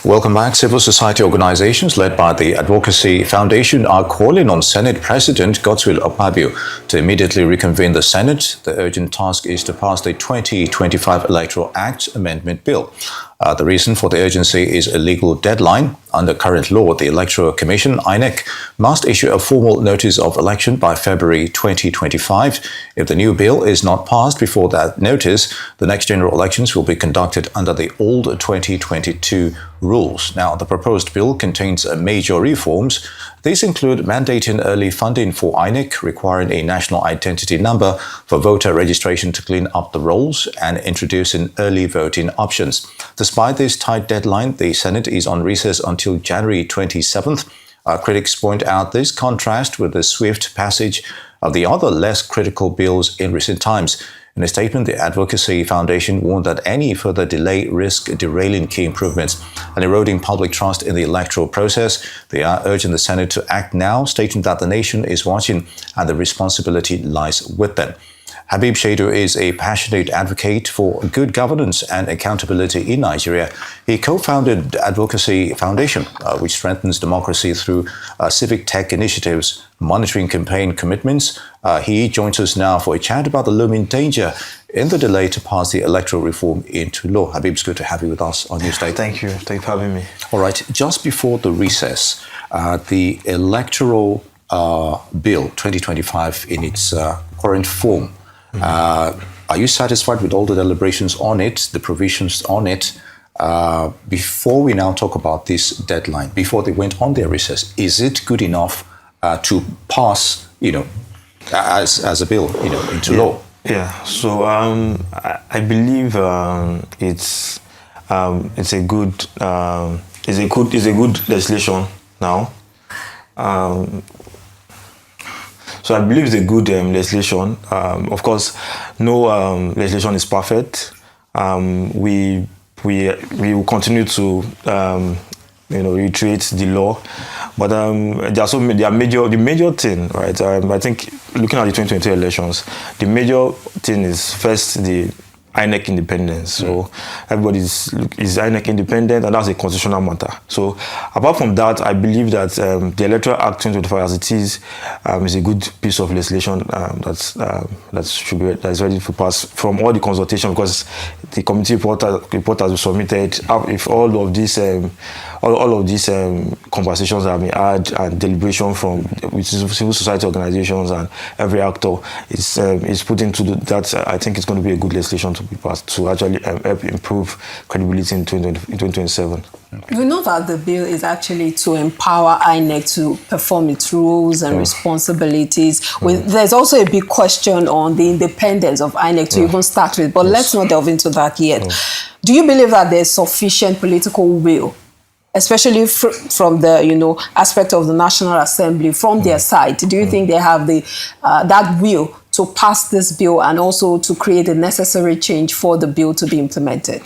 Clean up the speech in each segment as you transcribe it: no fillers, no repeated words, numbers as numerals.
Welcome back. Civil society organizations led by the Advocacy Foundation are calling on Senate President Godswill Habib to immediately reconvene the Senate. The urgent task is to pass the 2025 Electoral Act Amendment Bill. The reason for the urgency is a legal deadline. Under current law, the Electoral Commission, INEC, must issue a formal notice of election by February 2025. If the new bill is not passed before that notice, the next general elections will be conducted under the old 2022 rules. Now, the proposed bill contains major reforms. These include mandating early funding for INEC, requiring a national identity number for voter registration to clean up the rolls, and introducing early voting options. Despite this tight deadline, the Senate is on recess until January 27th. Critics point out this contrast with the swift passage of the other less critical bills in recent times. In a statement, the Advocacy Foundation warned that any further delay risks derailing key improvements and eroding public trust in the electoral process. They are urging the Senate to act now, stating that the nation is watching and the responsibility lies with them. Habib Shedu is a passionate advocate for good governance and accountability in Nigeria. He co-founded the Advocacy Foundation, which strengthens democracy through civic tech initiatives, monitoring campaign commitments. He joins us now for a chat about the looming danger in the delay to pass the electoral reform into law. Habib, it's good to have you with us on Newsday. Thank you. Thank you for having me. All right. Just before the recess, the electoral bill 2025 in its current form, are you satisfied with all the deliberations on it, the provisions on it? Before we now talk about this deadline, before they went on their recess, is it good enough to pass, as a bill, into law? Yeah. So I believe it's a good legislation now. So I believe it's a good legislation. Of course, no legislation is perfect. We will continue to reiterate the law, but the major thing, right? I think looking at the 2022 elections, the major thing is first the INEC independence. So everybody is INEC independent, and that's a constitutional matter. So apart from that, I believe that the Electoral Act 2025 as it is a good piece of legislation that is ready to pass from all the consultation, because the committee report has been submitted. If all of these conversations have been had and deliberation with civil society organizations and every actor is put into that, I think it's going to be a good legislation to be passed to actually help improve credibility in 2027. We know that the bill is actually to empower INEC to perform its roles and responsibilities. There's also a big question on the independence of INEC to even start with, but let's not delve into that yet. Do you believe that there's sufficient political will, especially from the aspect of the National Assembly, from their side? Do you think they have that will to pass this bill and also to create the necessary change for the bill to be implemented?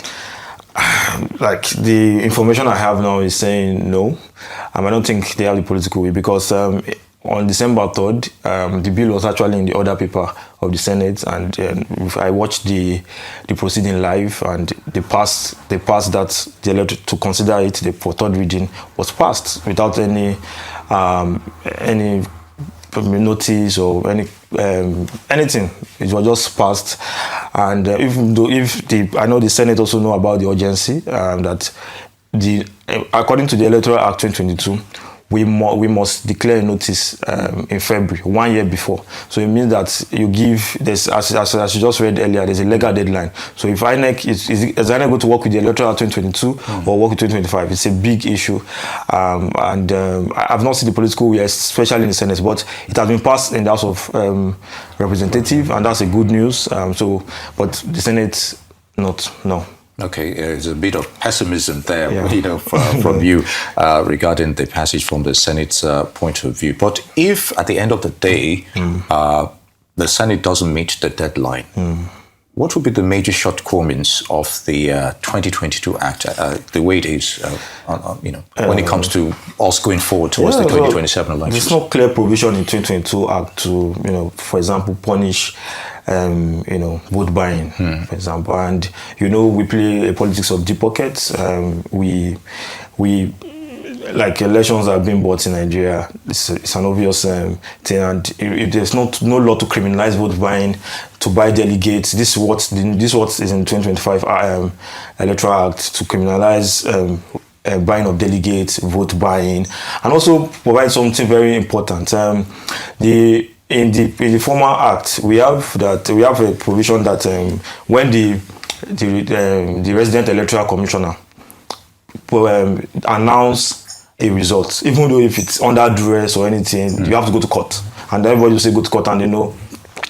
Like the information I have now is saying no. I don't think they have the political will, because on December 3rd, the bill was actually in the order paper of the Senate, and I watched the proceeding live, and they passed that to consider it. The third reading was passed without any notice or anything. It was just passed. And I know the Senate also know about the urgency, that according to the Electoral Act 2022, we must declare a notice in February, 1 year before. So it means that you give this, as you just read earlier, there's a legal deadline. So if INEC is INEC going to work with the Electoral Act 2022 or work with 2025, it's a big issue. I've not seen the political will, especially in the Senate, but it has been passed in the House of Representatives, and that's a good news. But the Senate, no. Okay, there's a bit of pessimism there, from you regarding the passage from the Senate's point of view. But if at the end of the day, the Senate doesn't meet the deadline, what would be the major shortcomings of the 2022 Act, the way it is, when it comes to us going forward towards the 2027 elections? There's no clear provision in 2022 Act to, for example, punish vote buying, for example. And we play a politics of deep pockets. We like elections are being bought in Nigeria. It's an obvious thing, and if there's no law to criminalize vote buying, to buy delegates, this is what is in 2025 Electoral Act, to criminalize buying of delegates, vote buying, and also provide something very important. In the former act, we have a provision that when the resident electoral commissioner announce a result, even though if it's under duress or anything, you have to go to court, and everybody will say go to court, and they know.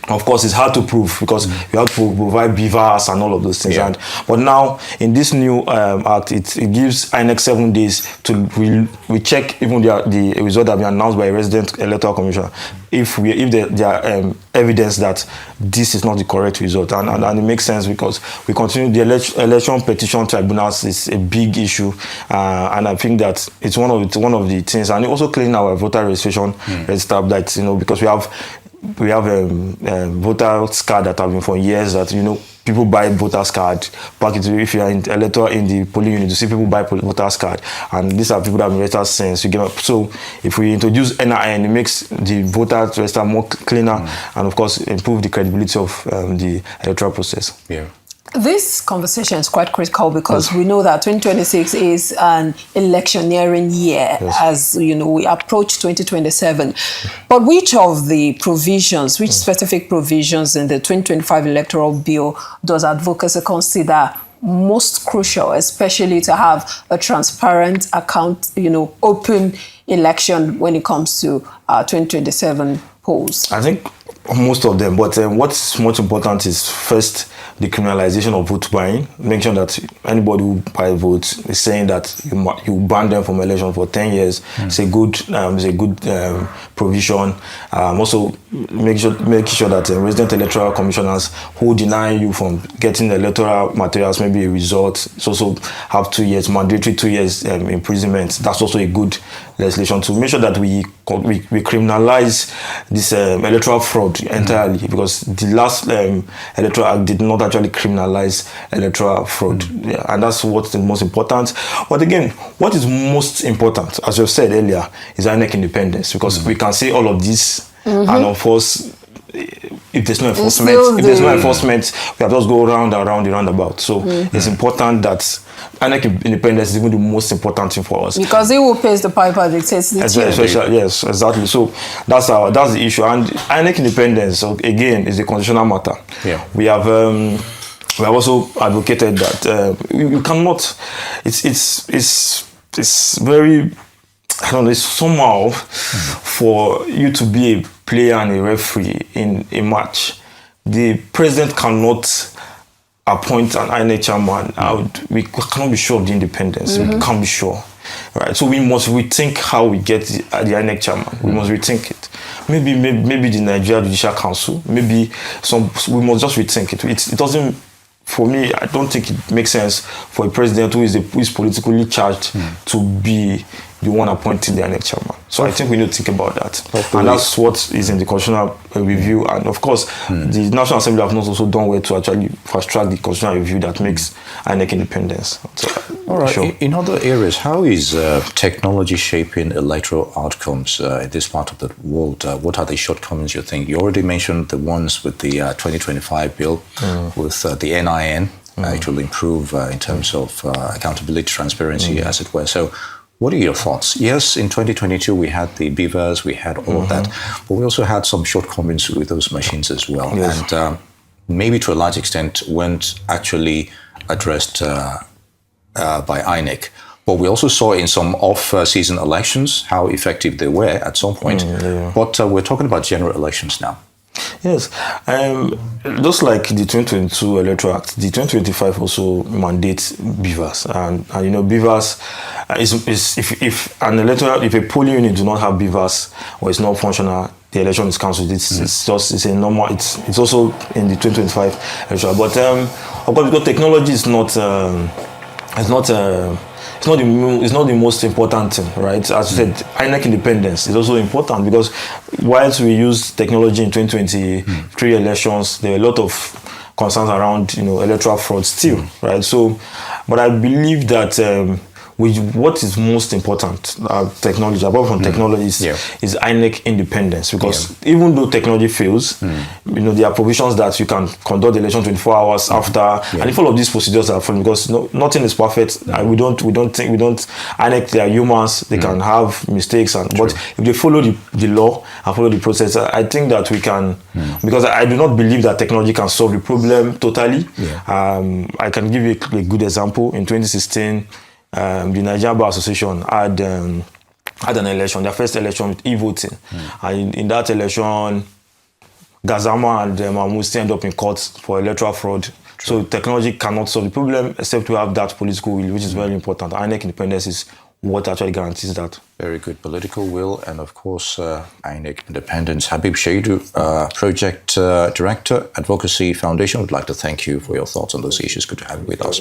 Of course, it's hard to prove because you have to provide beavers and all of those things. Yeah. But now, in this new act, it gives INEC 7 days to recheck even the result that we announced by a resident electoral commissioner. If there are evidence that this is not the correct result, and it makes sense because we continue the election petition tribunals is a big issue, and I think that it's one of the things, and also cleaning our voter registration register, that because we have voter card that have been for years that people buy voters card. Back into, if you are in the polling unit, you see people buy voters card, and these are people that have been registered since you get up. So if we introduce NIN, it makes the voter register more cleaner, and of course improve the credibility of the electoral process. Yeah. This conversation is quite critical because we know that 2026 is an electioneering year, as we approach 2027. But which specific provisions in the 2025 electoral bill does advocacy consider most crucial, especially to have a transparent open election when it comes to 2027 polls? I think most of them, but what's much important is first the criminalization of vote buying. Make sure that anybody who buys votes is saying that you ban them from election for 10 years. It's a good provision. Also, make sure that resident electoral commissioners who deny you from getting electoral materials, maybe a result, it's also have 2 years, mandatory 2 years imprisonment. That's also a good legislation to make sure that we criminalize this electoral fraud entirely, because the last electoral act did not actually criminalize electoral fraud, and that's what's the most important. But again, what is most important, as you've said earlier, is INEC independence, because we can say all of this, and of course, if there's no enforcement, we have just go around the roundabout. So it's important that INEC independence is even the most important thing for us. Because it will pay the piper dictates the tune. Yes, exactly. So that's the issue. And INEC independence, again, is a constitutional matter. Yeah. We have also advocated that you cannot. It's very, I don't know, it's somehow for you to be a player and a referee in a match, the president cannot appoint an INEC chairman. We cannot be sure of the independence. We can't be sure. Right? So we must rethink how we get the INEC chairman. We must rethink it. Maybe the Nigeria Judicial Council. We must just rethink it. It doesn't. For me, I don't think it makes sense for a president who is politically charged to be the one appointing the INEC chairman. So I think we need to think about that. And that's what is in the constitutional review. And of course, the National Assembly have not also done well to actually fast track the constitutional review that makes INEC independence. So, all right. Sure. In other areas, how is technology shaping electoral outcomes in this part of the world? What are the shortcomings you think? You already mentioned the ones with the 2025 bill with the NIN. It will improve in terms of accountability, transparency, as it were. So what are your thoughts? Yes, in 2022, we had the beavers, we had all of that, but we also had some shortcomings with those machines as well. Yes. And maybe to a large extent weren't actually addressed by INEC. But we also saw in some off-season elections how effective they were at some point. But we're talking about general elections now. Yes, just like the 2022 Electoral Act, the 2025 also mandates beavers, and beavers is if a polling unit do not have beavers or it's not functional, the election is cancelled. It's a normal. It's also in the 2025 electoral, but of course because technology is not it's not it's not the most important thing, right? As you said, INEC independence is also important because whilst we use technology in 2023 elections, there are a lot of concerns around electoral fraud still, right? So, but I believe that what is most important, technology, apart from technology, is INEC independence. Because even though technology fails, there are provisions that you can conduct the election 24 hours after, and if all of these procedures are followed, because nothing is perfect. We don't INEC, they are humans, they can have mistakes, but if they follow the law and follow the process, I think that we can, because I do not believe that technology can solve the problem totally. I can give you a good example. In 2016, the Nigerian Bar Association had an election, their first election with e-voting. And in that election, Gazama and Mamusti end up in court for electoral fraud. So technology cannot solve the problem except to have that political will, which is very important. INEC independence is what actually guarantees that. Very good political will, and of course, INEC independence. Habib Shedu, Project Director, Advocacy Foundation, would like to thank you for your thoughts on those issues. Good to have you with us.